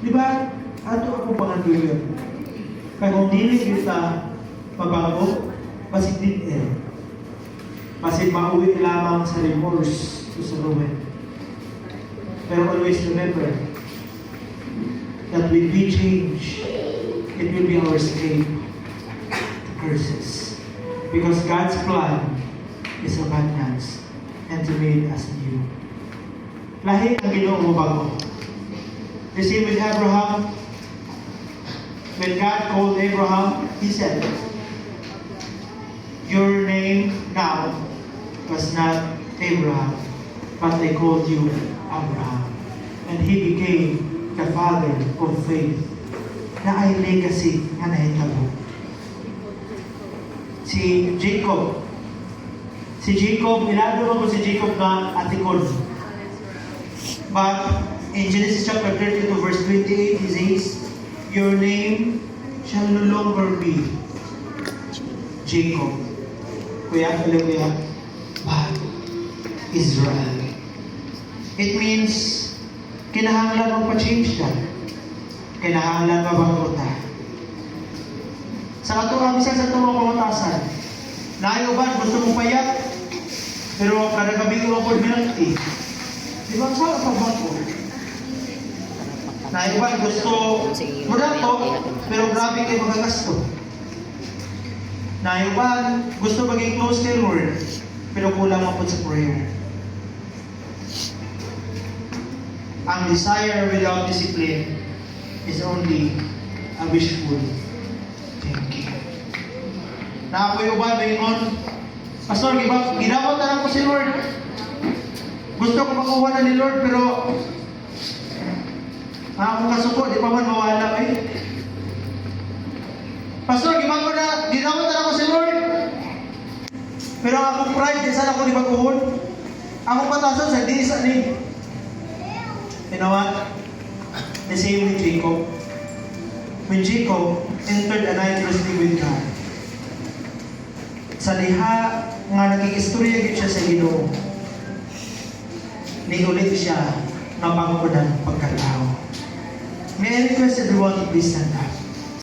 Di ba? Ato ako pangatulog. Kaya kung dili kita mabago, pasig din pasig mauwi lamang sa remorse o sa ruin. Pero always remember that when we change, it will be our escape to curses. Because God's plan is abundance and to make us new. Lahi ang Ginoo mo bago. You see with Abraham, when God called Abraham, He said, your name now was not Abraham, but I called you Abraham. And he became the father of faith na ay legacy na nahitabo. Si Jacob, ilado mo si Jacob na atikon. But in Genesis chapter 32 verse 28, He says, your name shall no longer be Jacob, but Israel. It means, kinahanglan magpa-change ka. Kinahanglan mabaguta. Sa katuwa, bisan sa tuwa kumatasan, naayoban, gusto mong payat, pero kada gabi ko ako binanti. Di ba, saan ang pagbago? Naiwan, gusto murato, pero grabe kayo magagasto. Naiwan, gusto maging close kay Lord, pero kulang mo po sa prayer. Ang desire without discipline is only a wishful thinking. Na ako'y uban, bayon, Pastor, ginamot na lang ko si Lord. Gusto ko makuha na ni Lord, pero akong kasuko, di pa man mawala eh. Pastor, ginamot na lang ko si Lord. Pero akong pride, din sana ako di baguhon. Akong patasan sa di isa ni. You know what? The same with Jacob. When Jacob entered a night resting with God, sa liha nga naging-istorya gid siya sa Ginoo, niulit siya nga pangkudan pagkatao. May I request everyone to please stand up?